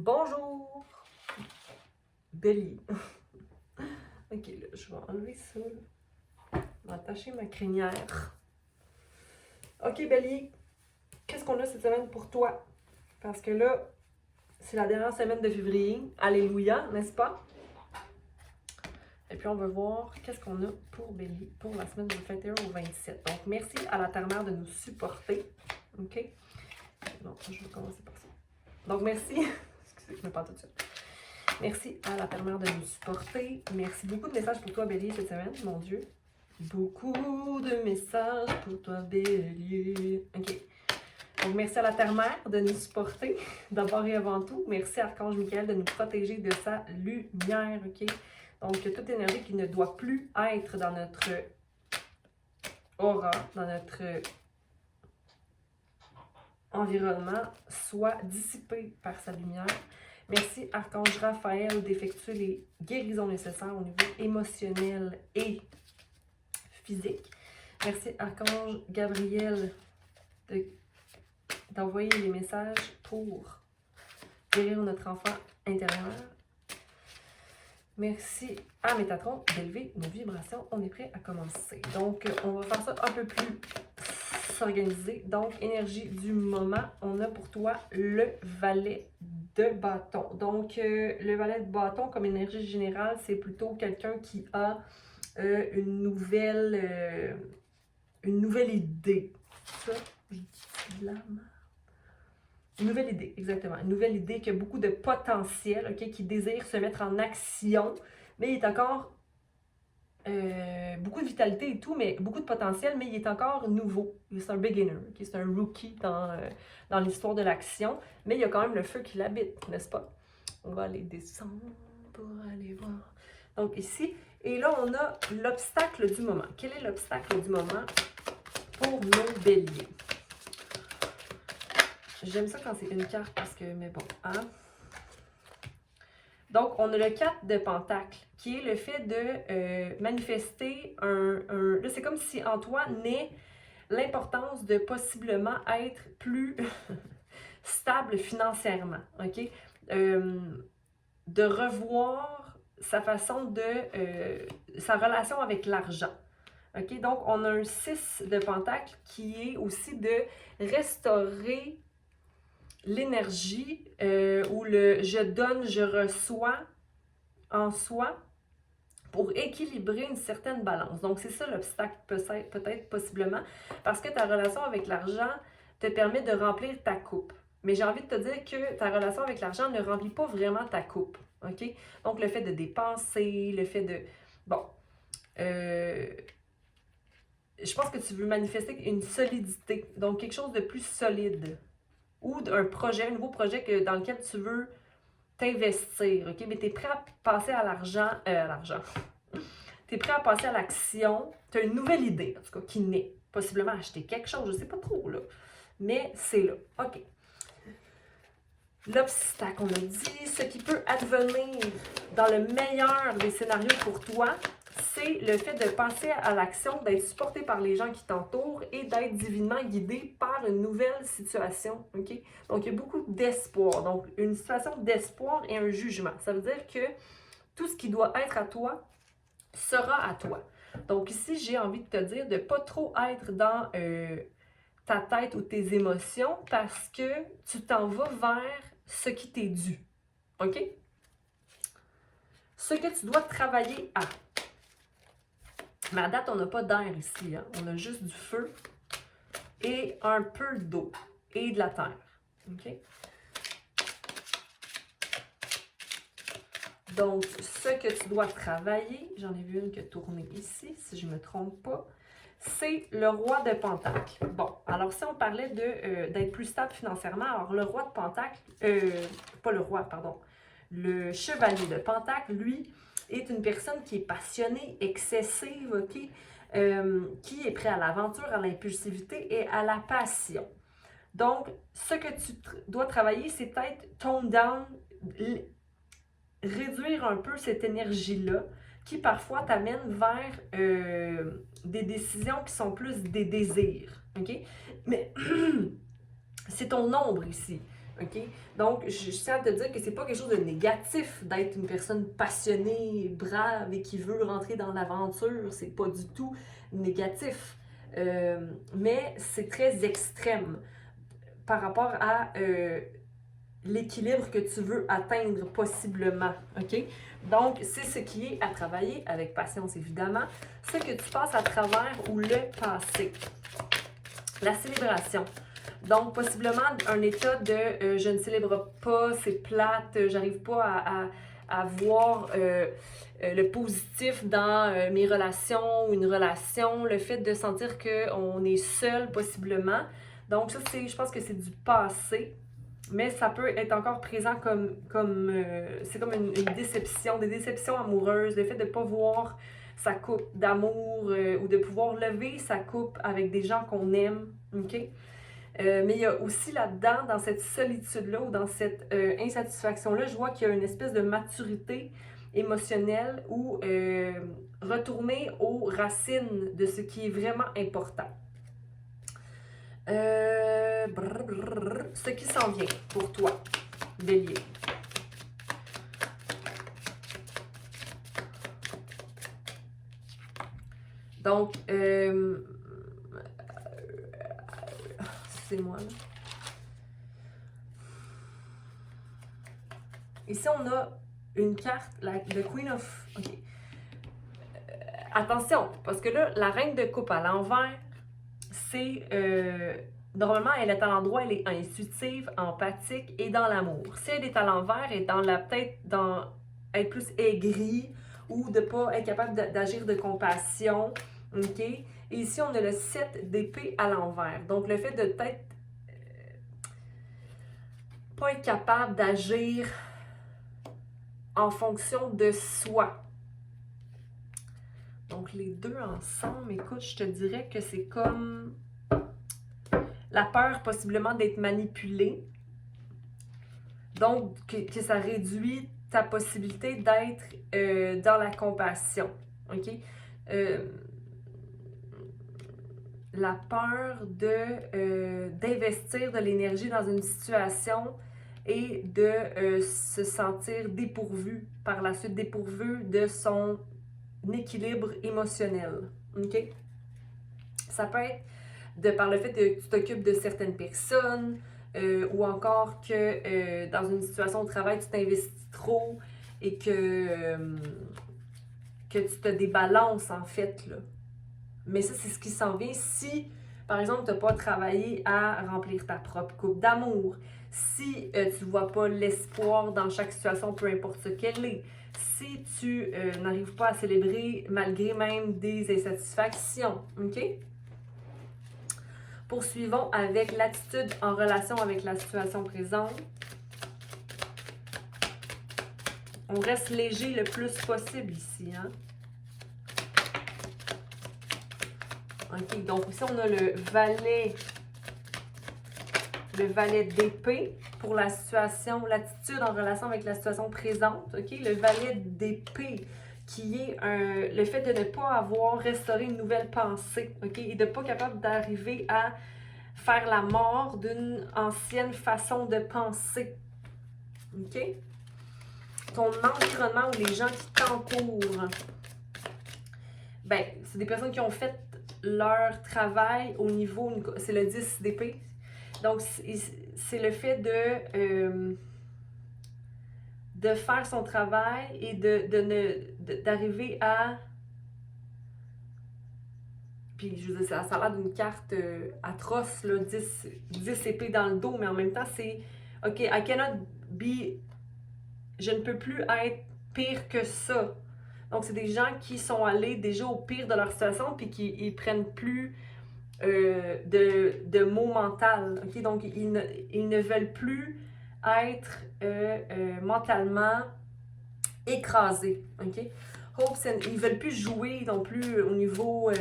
Bonjour! Bélier. Ok, là, je vais enlever ça. Je vais attacher ma crinière. Ok, Bélier, qu'est-ce qu'on a cette semaine pour toi? Parce que là, c'est la dernière semaine de février. Alléluia, n'est-ce pas? Et puis, on va voir qu'est-ce qu'on a pour Bélier pour la semaine du 21 au 27. Donc, merci à la Terre-Mère de nous supporter. Ok? Non, je vais commencer par ça. Donc, merci. Excusez, je me parle tout de suite. Merci à la Terre-Mère de nous supporter. Merci. Beaucoup de messages pour toi, Bélier, cette semaine, mon Dieu. Beaucoup de messages pour toi, Bélier. OK. Donc, merci à la Terre-Mère de nous supporter, d'abord et avant tout. Merci à Archange Michael de nous protéger de sa lumière, OK? Donc, toute énergie qui ne doit plus être dans notre aura, dans notre environnement, soit dissipée par sa lumière. Merci, Archange Raphaël, d'effectuer les guérisons nécessaires au niveau émotionnel et physique. Merci, Archange Gabriel, d'envoyer les messages pour guérir notre enfant intérieur. Merci à Métatron d'élever nos vibrations. On est prêt à commencer. Donc, on va faire ça un peu plus s'organiser. Donc, énergie du moment, on a pour toi le valet de bâton. Donc, le valet de bâton, comme énergie générale, c'est plutôt quelqu'un qui a une nouvelle idée. Ça, je dis de la merde. Une nouvelle idée, exactement. Une nouvelle idée qui a beaucoup de potentiel, ok, qui désire se mettre en action, mais il est encore beaucoup de vitalité et tout, mais beaucoup de potentiel, mais il est encore nouveau. C'est un beginner, okay? C'est un rookie dans l'histoire de l'action, mais il y a quand même le feu qui l'habite, n'est-ce pas? On va aller descendre pour aller voir. Donc ici, et là on a l'obstacle du moment. Quel est l'obstacle du moment pour nos béliers? J'aime ça quand c'est une carte parce que, mais bon, hein? Donc, on a le 4 de Pentacle, qui est le fait de manifester là, c'est comme si en toi naît l'importance de possiblement être plus stable financièrement, OK? De revoir sa façon sa relation avec l'argent. OK? Donc, on a un 6 de Pentacle qui est aussi de restaurer l'énergie ou le je donne, je reçois en soi pour équilibrer une certaine balance. Donc, c'est ça l'obstacle, peut-être, possiblement, parce que ta relation avec l'argent te permet de remplir ta coupe. Mais j'ai envie de te dire que ta relation avec l'argent ne remplit pas vraiment ta coupe. OK? Donc, le fait de dépenser, le fait de... Bon. Je pense que tu veux manifester une solidité. Donc, quelque chose de plus solide. Ou un projet, un nouveau projet dans lequel tu veux t'investir, OK? Mais tu es prêt à passer à l'argent, tu es prêt à passer à l'action, tu as une nouvelle idée, en tout cas, qui naît. Possiblement acheter quelque chose, je ne sais pas trop, là. Mais c'est là, OK. L'obstacle, on a dit, ce qui peut advenir dans le meilleur des scénarios pour toi, c'est le fait de passer à l'action, d'être supporté par les gens qui t'entourent et d'être divinement guidé par une nouvelle situation. OK? Donc, il y a beaucoup d'espoir. Donc, une situation d'espoir et un jugement. Ça veut dire que tout ce qui doit être à toi sera à toi. Donc, ici, j'ai envie de te dire de ne pas trop être dans ta tête ou tes émotions parce que tu t'en vas vers ce qui t'est dû. OK? Ce que tu dois travailler à. Mais à date, on n'a pas d'air ici. Hein? On a juste du feu et un peu d'eau et de la terre. OK? Donc, ce que tu dois travailler, j'en ai vu une qui a tourné ici, si je ne me trompe pas, c'est le roi de Pentacle. Bon, alors si on parlait d'être plus stable financièrement, alors le roi de Pentacle, pas le roi, pardon, le chevalier de Pentacle, lui, est une personne qui est passionnée, excessive, OK? Qui est prêt à l'aventure, à l'impulsivité et à la passion. Donc, ce que tu dois travailler, c'est peut-être tone down, réduire un peu cette énergie-là qui parfois t'amène vers des décisions qui sont plus des désirs. OK? Mais c'est ton ombre ici. OK? Donc, je tiens à te dire que c'est pas quelque chose de négatif d'être une personne passionnée, brave et qui veut rentrer dans l'aventure. C'est pas du tout négatif. Mais c'est très extrême par rapport à l'équilibre que tu veux atteindre possiblement. OK? Donc, c'est ce qui est à travailler avec patience, évidemment. Ce que tu passes à travers ou le passé. La célébration. Donc, possiblement un état de je ne célèbre pas, c'est plate, j'arrive pas à voir le positif dans mes relations ou une relation, le fait de sentir qu'on est seul possiblement. Donc, ça, je pense que c'est du passé, mais ça peut être encore présent c'est comme une déception, des déceptions amoureuses, le fait de ne pas voir sa coupe d'amour ou de pouvoir lever sa coupe avec des gens qu'on aime, OK? Mais il y a aussi là-dedans, dans cette solitude-là ou dans cette insatisfaction-là, je vois qu'il y a une espèce de maturité émotionnelle ou retourner aux racines de ce qui est vraiment important. Ce qui s'en vient pour toi, Bélier. Donc, c'est moi là. Ici, on a une carte, le Queen of... OK. Attention, parce que là, la reine de coupe à l'envers, c'est... normalement, elle est à l'endroit, elle est intuitive, empathique et dans l'amour. Si elle est à l'envers, elle est peut-être dans être plus aigrie ou de ne pas être capable d'agir de compassion. OK? Et ici, on a le 7 d'épée à l'envers. Donc, le fait de peut-être pas être capable d'agir en fonction de soi. Donc, les deux ensemble, écoute, je te dirais que c'est comme la peur possiblement d'être manipulé. Donc, que ça réduit ta possibilité d'être dans la compassion. OK? La peur d'investir de l'énergie dans une situation et de se sentir dépourvu, par la suite dépourvu de son équilibre émotionnel. OK? Ça peut être par le fait que tu t'occupes de certaines personnes ou encore que dans une situation de travail, tu t'investis trop et que tu te débalances en fait, là. Mais ça, c'est ce qui s'en vient si, par exemple, tu n'as pas travaillé à remplir ta propre coupe d'amour, si tu ne vois pas l'espoir dans chaque situation, peu importe ce qu'elle est, si tu n'arrives pas à célébrer malgré même des insatisfactions, OK? Poursuivons avec l'attitude en relation avec la situation présente. On reste léger le plus possible ici, hein? OK, donc ici, on a le valet d'épée pour la situation, l'attitude en relation avec la situation présente. OK, le valet d'épée qui est le fait de ne pas avoir restauré une nouvelle pensée. OK, et de ne pas capable d'arriver à faire la mort d'une ancienne façon de penser. OK? Ton environnement ou les gens qui t'entourent, ben, c'est des personnes qui ont fait leur travail au niveau, c'est le 10 d'épée. Donc, c'est le fait de faire son travail et d'arriver à... Puis, je veux dire, ça a l'air d'une carte atroce, là, 10 épées dans le dos, mais en même temps, c'est... OK, I cannot be... Je ne peux plus être pire que ça. Donc, c'est des gens qui sont allés déjà au pire de leur situation puis qui ne prennent plus de mots mentaux. Okay? Donc, ils ne veulent plus être mentalement écrasés. Okay? Ils ne veulent plus jouer non plus au niveau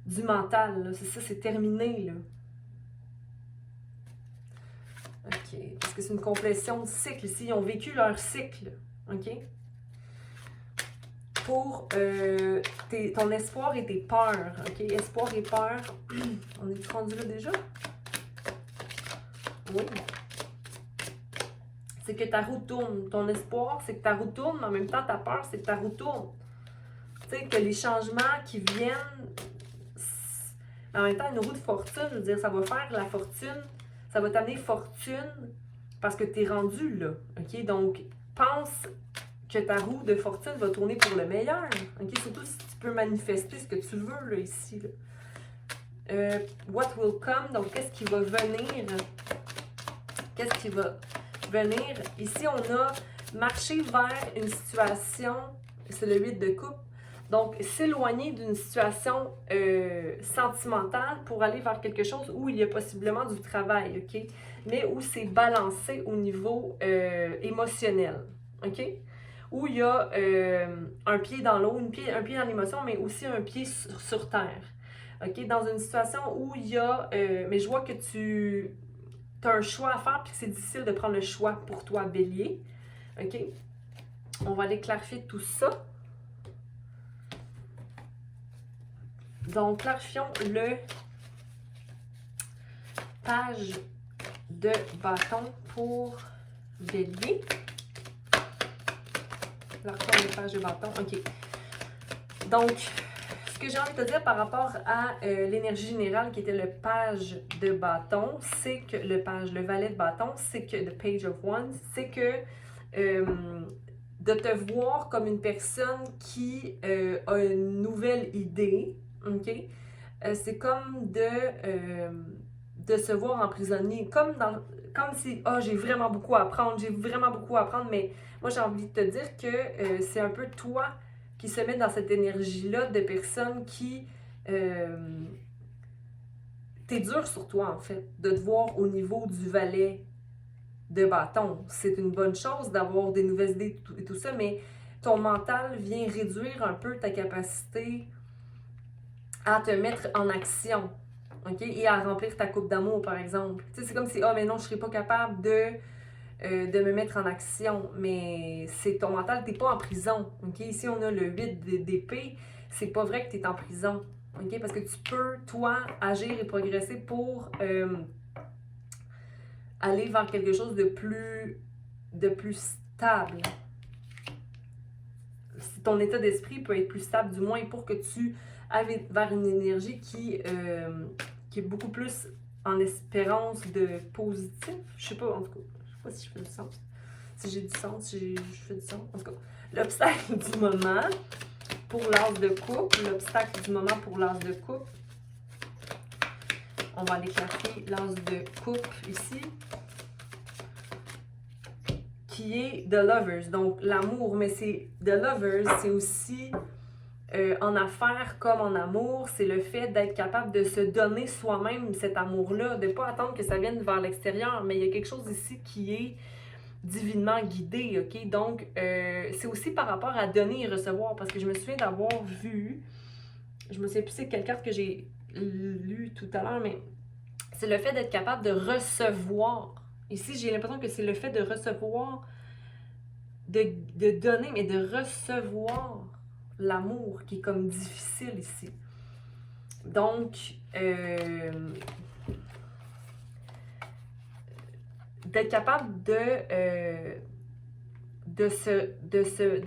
du mental. Là. C'est ça, c'est terminé. Là. OK. Parce que c'est une complétion de cycle ici. Ils ont vécu leur cycle. OK? Pour ton espoir et tes peurs. OK? Espoir et peur. On est rendu là déjà? Oui. C'est que ta roue tourne. Ton espoir, c'est que ta roue tourne, mais en même temps, ta peur, c'est que ta roue tourne. Tu sais, que les changements qui viennent, en même temps, une roue de fortune, je veux dire, ça va faire la fortune, ça va t'amener fortune parce que tu es rendu là, OK? Donc, pense que ta roue de fortune va tourner pour le meilleur, OK? Surtout si tu peux manifester ce que tu veux, là, ici, là. What will come, donc qu'est-ce qui va venir? Qu'est-ce qui va venir? Ici, on a marché vers une situation, c'est le 8 de coupe, donc s'éloigner d'une situation sentimentale pour aller vers quelque chose où il y a possiblement du travail, OK? Mais où c'est balancé au niveau émotionnel, OK? Où il y a un pied dans l'eau, un pied dans l'émotion, mais aussi un pied sur terre. OK? Dans une situation où il y a... mais je vois que tu as un choix à faire puis que c'est difficile de prendre le choix pour toi, Bélier. OK? On va aller clarifier tout ça. Donc, clarifions le page de bâton pour Bélier. L'arcane de page de bâton. OK. Donc, ce que j'ai envie de te dire par rapport à l'énergie générale qui était le page de bâton, c'est que le valet de bâton, c'est que the page of wands, c'est que de te voir comme une personne qui a une nouvelle idée, ok? C'est comme de se voir emprisonné, comme si j'ai vraiment beaucoup à apprendre, mais moi j'ai envie de te dire que c'est un peu toi qui se met dans cette énergie-là de personnes qui... t'es dur sur toi, en fait, de te voir au niveau du valet de bâton. C'est une bonne chose d'avoir des nouvelles idées et tout ça, mais ton mental vient réduire un peu ta capacité à te mettre en action, OK? Et à remplir ta coupe d'amour, par exemple. Tu sais, c'est comme si, mais non, je serais pas capable de me mettre en action, mais c'est ton mental, t'es pas en prison, OK? Ici, on a le 8 d'épée, c'est pas vrai que t'es en prison, OK? Parce que tu peux, toi, agir et progresser pour aller vers quelque chose de plus stable. Ton état d'esprit peut être plus stable, du moins pour que tu ailles vers une énergie qui est beaucoup plus en espérance de positif. Je sais pas, en tout cas. Je sais pas si je fais du sens. Si j'ai du sens, si je fais du sens. En tout cas, l'obstacle du moment pour l'as de coupe. L'obstacle du moment pour l'as de coupe. On va aller clarifier l'as de coupe ici. Qui est The Lovers, donc l'amour. Mais c'est The Lovers, c'est aussi en affaires comme en amour, c'est le fait d'être capable de se donner soi-même cet amour-là, de ne pas attendre que ça vienne vers l'extérieur, mais il y a quelque chose ici qui est divinement guidé, OK? Donc, c'est aussi par rapport à donner et recevoir, parce que je me souviens d'avoir vu, je me souviens plus c'est quelle carte que j'ai lu tout à l'heure, mais c'est le fait d'être capable de recevoir. Ici, j'ai l'impression que c'est le fait de recevoir, de donner, mais de recevoir l'amour qui est comme difficile ici. Donc, d'être capable de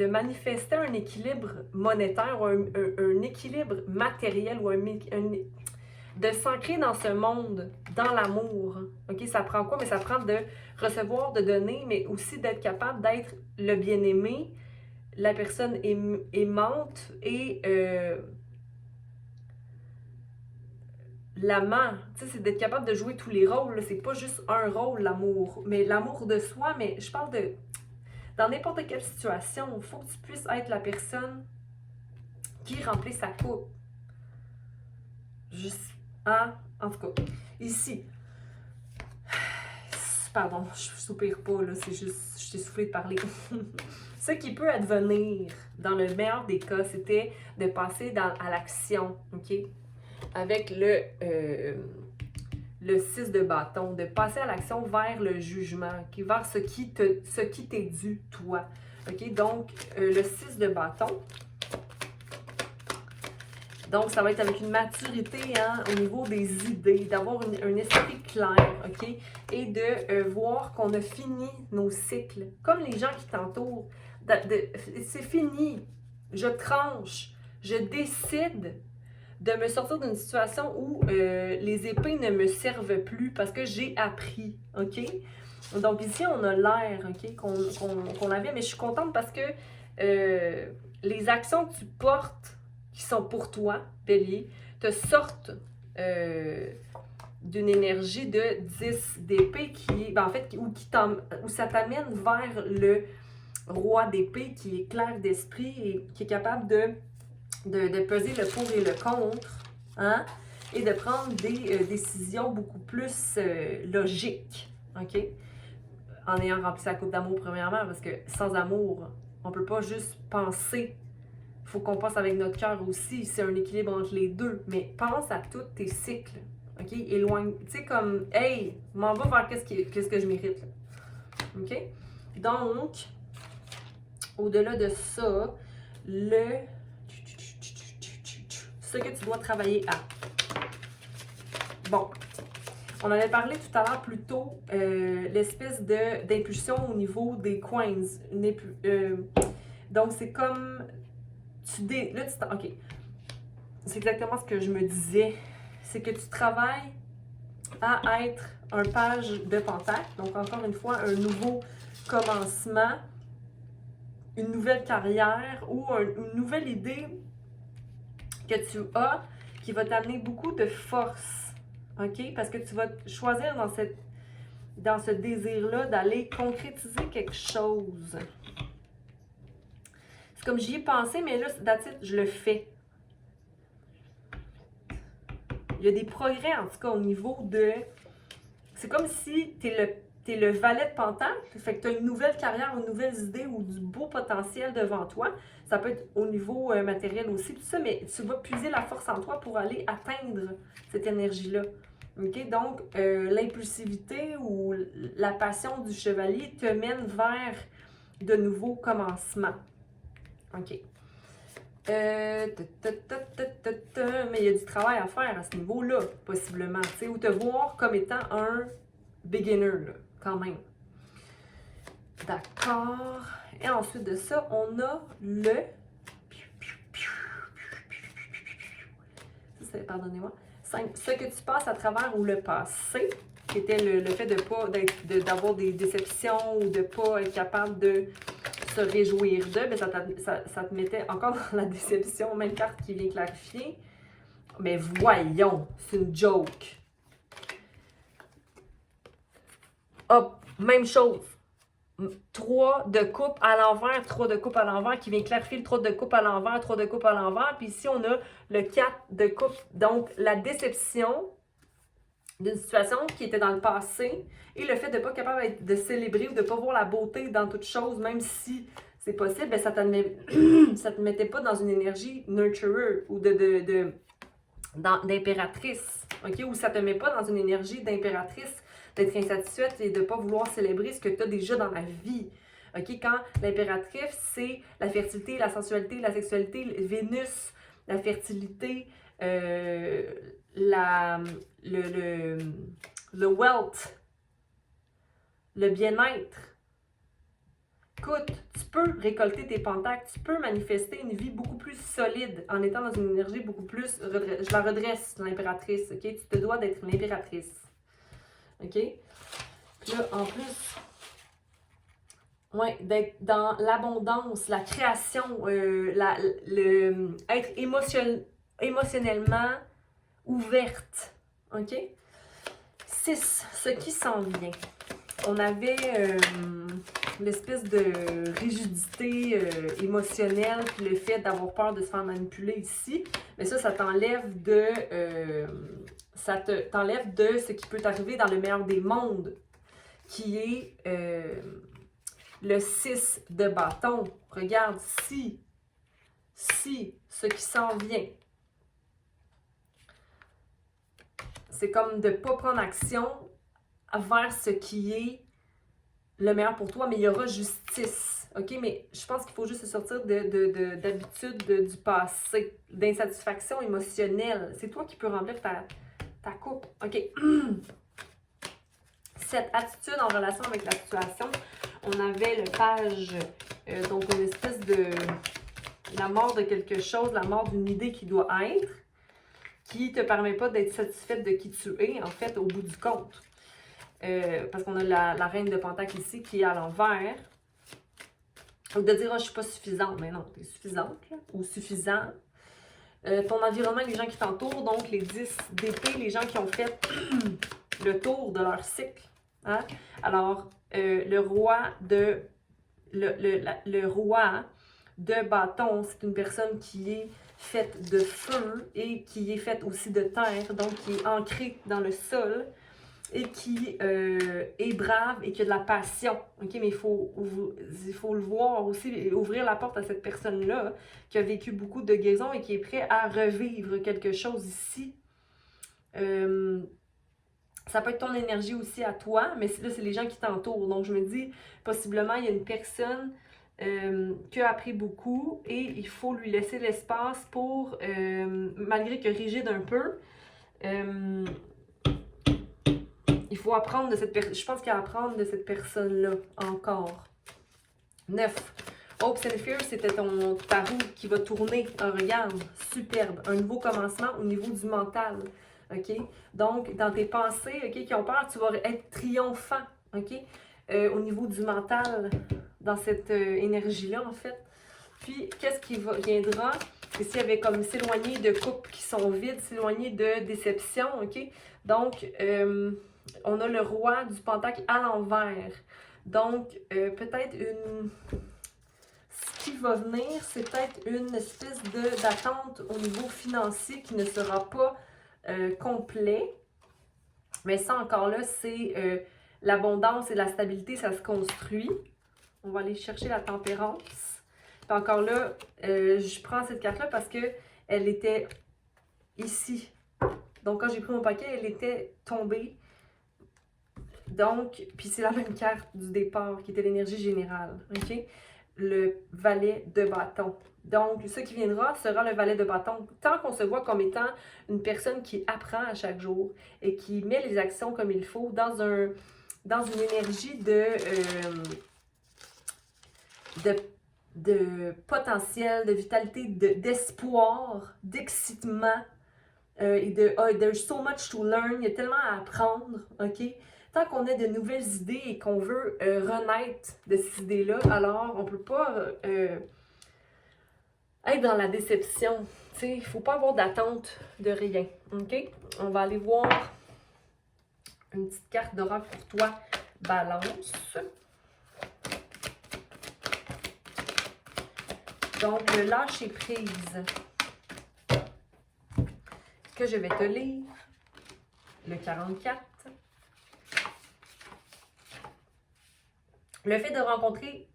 manifester un équilibre monétaire ou un équilibre matériel ou de s'ancrer dans ce monde, dans l'amour. OK? Ça prend quoi? Mais ça prend de recevoir, de donner, mais aussi d'être capable d'être le bien-aimé, la personne aimante et l'amant. Tu sais, c'est d'être capable de jouer tous les rôles. C'est pas juste un rôle, l'amour. Mais l'amour de soi, mais je parle de... Dans n'importe quelle situation, il faut que tu puisses être la personne qui remplit sa coupe. Juste... Hein? En tout cas, ici. Pardon, je soupire pas, là. C'est juste... Je t'ai soufflé de parler. Ce qui peut advenir, dans le meilleur des cas, c'était de passer à l'action, OK? Avec le 6 de bâton, de passer à l'action vers le jugement, okay? Vers ce qui t'est dû, toi. OK? Donc, le 6 de bâton, Donc, ça va être avec une maturité hein, au niveau des idées, d'avoir un esprit clair, OK? Et de voir qu'on a fini nos cycles. Comme les gens qui t'entourent. C'est fini. Je tranche. Je décide de me sortir d'une situation où les épées ne me servent plus parce que j'ai appris, OK? Donc ici, on a l'air, OK, qu'on avait, mais je suis contente parce que les actions que tu portes qui sont pour toi, Bélier, te sortent d'une énergie de 10 d'épée qui, ben en fait, où ça t'amène vers le roi d'épée qui est clair d'esprit et qui est capable de peser le pour et le contre, hein, et de prendre des décisions beaucoup plus logiques, OK? En ayant rempli sa coupe d'amour premièrement, parce que sans amour, on peut pas juste penser. Il faut qu'on pense avec notre cœur aussi. C'est un équilibre entre les deux. Mais pense à tous tes cycles. OK? Éloigne. Tu sais, comme, hey, m'en va vers qu'est-ce que je mérite. Là. OK? Donc, au-delà de ça, ce que tu dois travailler à. Bon. On avait parlé tout à l'heure plus tôt, l'espèce d'impulsion au niveau des coins. Donc, c'est comme... OK. C'est exactement ce que je me disais. C'est que tu travailles à être un page de pentacle. Donc, encore une fois, un nouveau commencement, une nouvelle carrière ou une nouvelle idée que tu as qui va t'amener beaucoup de force. OK? Parce que tu vas choisir dans ce désir-là d'aller concrétiser quelque chose. C'est comme j'y ai pensé, mais là, that's it, je le fais. Il y a des progrès, en tout cas, au niveau de... C'est comme si t'es le valet de pentacle, fait que tu as une nouvelle carrière, une nouvelle idée ou du beau potentiel devant toi. Ça peut être au niveau matériel aussi, tout ça, mais tu vas puiser la force en toi pour aller atteindre cette énergie-là. OK? Donc, l'impulsivité ou la passion du chevalier te mène vers de nouveaux commencements. OK. Mais il y a du travail à faire à ce niveau-là, possiblement. Ou te voir comme étant un beginner, là, quand même. D'accord. Et ensuite de ça, on a le... Ça, c'est, pardonnez-moi. Ce que tu passes à travers ou le passé, qui était le fait d'avoir des déceptions ou de ne pas être capable de se réjouir d'eux, ben ça te mettait encore dans la déception, même carte qui vient clarifier. Mais voyons, c'est une joke. Hop, même chose. 3 de coupe à l'envers, 3 de coupe à l'envers, qui vient clarifier le 3 de coupe à l'envers, 3 de coupe à l'envers. Puis ici, on a le 4 de coupe. Donc, la déception d'une situation qui était dans le passé et le fait de ne pas capable de célébrer ou de ne pas voir la beauté dans toute chose, même si c'est possible, ben ça ne te mettait pas dans une énergie nurturer ou d'impératrice. Okay? Ou ça ne te met pas dans une énergie d'impératrice, d'être insatisfaite et de ne pas vouloir célébrer ce que tu as déjà dans la vie. Okay? Quand l'impératrice, c'est la fertilité, la sensualité, la sexualité, Vénus, la fertilité, le wealth, le bien-être. Écoute, tu peux récolter tes pentacles, tu peux manifester une vie beaucoup plus solide en étant dans une énergie beaucoup plus... Je la redresse, l'impératrice, OK? Tu te dois d'être l'impératrice. OK? Puis là, en plus, ouais, d'être dans l'abondance, la création, être émotionnellement ouverte. OK? 6. Ce qui s'en vient. On avait l'espèce de rigidité émotionnelle, puis le fait d'avoir peur de se faire manipuler ici. Mais ça t'enlève de... t'enlève de ce qui peut t'arriver dans le meilleur des mondes, qui est le 6 de bâton. Regarde, si, ce qui s'en vient. C'est comme de ne pas prendre action vers ce qui est le meilleur pour toi, mais il y aura justice. OK? Mais je pense qu'il faut juste se sortir d'habitude du passé, d'insatisfaction émotionnelle. C'est toi qui peux remplir ta coupe. OK? Cette attitude en relation avec la situation, on avait le page, donc une espèce de la mort de quelque chose, la mort d'une idée qui doit être, qui ne te permet pas d'être satisfaite de qui tu es, en fait, au bout du compte. Parce qu'on a la reine de Pentacle ici qui est à l'envers. Donc de dire, oh, je suis pas suffisante. Mais non, tu es suffisante, là, ou suffisant. Ton environnement, les gens qui t'entourent, donc les 10 d'épée, les gens qui ont fait le tour de leur cycle. Hein? Alors, le roi de bâton, c'est une personne qui est faite de feu et qui est faite aussi de terre, donc qui est ancrée dans le sol et qui est brave et qui a de la passion. OK? Mais il faut le voir aussi et ouvrir la porte à cette personne-là qui a vécu beaucoup de guérison et qui est prêt à revivre quelque chose ici. Ça peut être ton énergie aussi à toi, mais là, c'est les gens qui t'entourent. Donc, je me dis, possiblement, il y a une personne qui a appris beaucoup et il faut lui laisser l'espace pour, malgré que rigide un peu, il faut apprendre de cette personne. Je pense qu'il y a à apprendre de cette personne-là encore. 9. Hopes and Fears, c'était ta roue qui va tourner. Regarde, superbe. Un nouveau commencement au niveau du mental. OK? Donc, dans tes pensées, OK, qui ont peur, tu vas être triomphant. OK? Au niveau du mental, dans cette énergie-là, en fait. Puis, qu'est-ce qui viendra? Ici, il y avait comme s'éloigner de couples qui sont vides, s'éloigner de déception. OK? Donc, on a le roi du pentacle à l'envers. Donc, peut-être ce qui va venir, c'est peut-être une espèce d'attente au niveau financier qui ne sera pas complet. Mais ça, encore là, c'est l'abondance et la stabilité, ça se construit. On va aller chercher la tempérance. Puis encore là, je prends cette carte-là parce qu'elle était ici. Donc, quand j'ai pris mon paquet, elle était tombée. Donc, puis c'est la même carte du départ qui était l'énergie générale. OK? Le valet de bâton. Donc, ce qui viendra sera le valet de bâton. Tant qu'on se voit comme étant une personne qui apprend à chaque jour et qui met les actions comme il faut dans une énergie de potentiel, de vitalité, d'espoir, d'excitement et de oh, there's so much to learn, il y a tellement à apprendre, OK? Tant qu'on a de nouvelles idées et qu'on veut renaître de ces idées-là, alors on ne peut pas être dans la déception. Il ne faut pas avoir d'attente de rien. OK? On va aller voir une petite carte d'oracle pour toi. Balance. Donc, le lâcher prise que je vais te lire. Le 44. Le fait de rencontrer...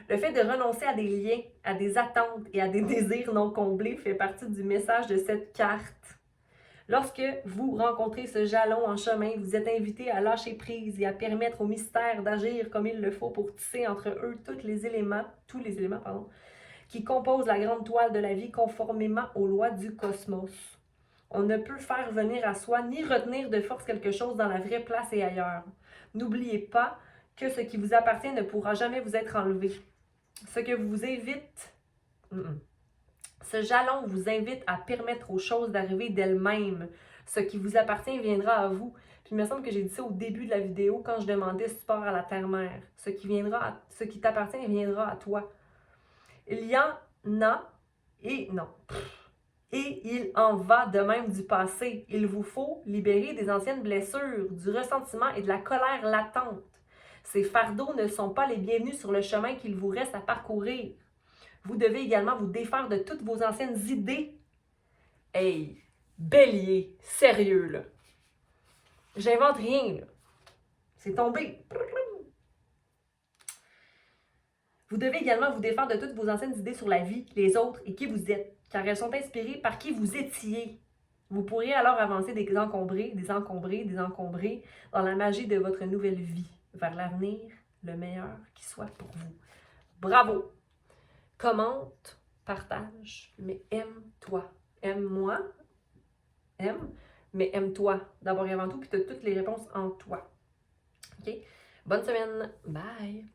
Le fait de renoncer à des liens, à des attentes et à des désirs non comblés fait partie du message de cette carte. Lorsque vous rencontrez ce jalon en chemin, vous êtes invité à lâcher prise et à permettre au mystère d'agir comme il le faut pour tisser entre eux tous les éléments, qui composent la grande toile de la vie conformément aux lois du cosmos. On ne peut faire venir à soi ni retenir de force quelque chose dans la vraie place et ailleurs. N'oubliez pas que ce qui vous appartient ne pourra jamais vous être enlevé. Ce que vous invite, ce jalon vous invite à permettre aux choses d'arriver d'elles-mêmes. Ce qui vous appartient viendra à vous. Puis il me semble que j'ai dit ça au début de la vidéo quand je demandais support à la terre-mère. Ce qui t'appartient viendra à toi. Il y en a et non. Et il en va de même du passé. Il vous faut libérer des anciennes blessures, du ressentiment et de la colère latente. Ces fardeaux ne sont pas les bienvenus sur le chemin qu'il vous reste à parcourir. Vous devez également vous défaire de toutes vos anciennes idées. Hey, bélier, sérieux là. J'invente rien là. C'est tombé. Vous devez également vous défaire de toutes vos anciennes idées sur la vie, les autres et qui vous êtes, car elles sont inspirées par qui vous étiez. Vous pourriez alors avancer désencombré dans la magie de votre nouvelle vie, vers l'avenir, le meilleur qui soit pour vous. Bravo! Commente, partage, mais aime-toi. Aime-moi, mais aime-toi d'abord et avant tout, puis tu as toutes les réponses en toi. OK? Bonne semaine! Bye!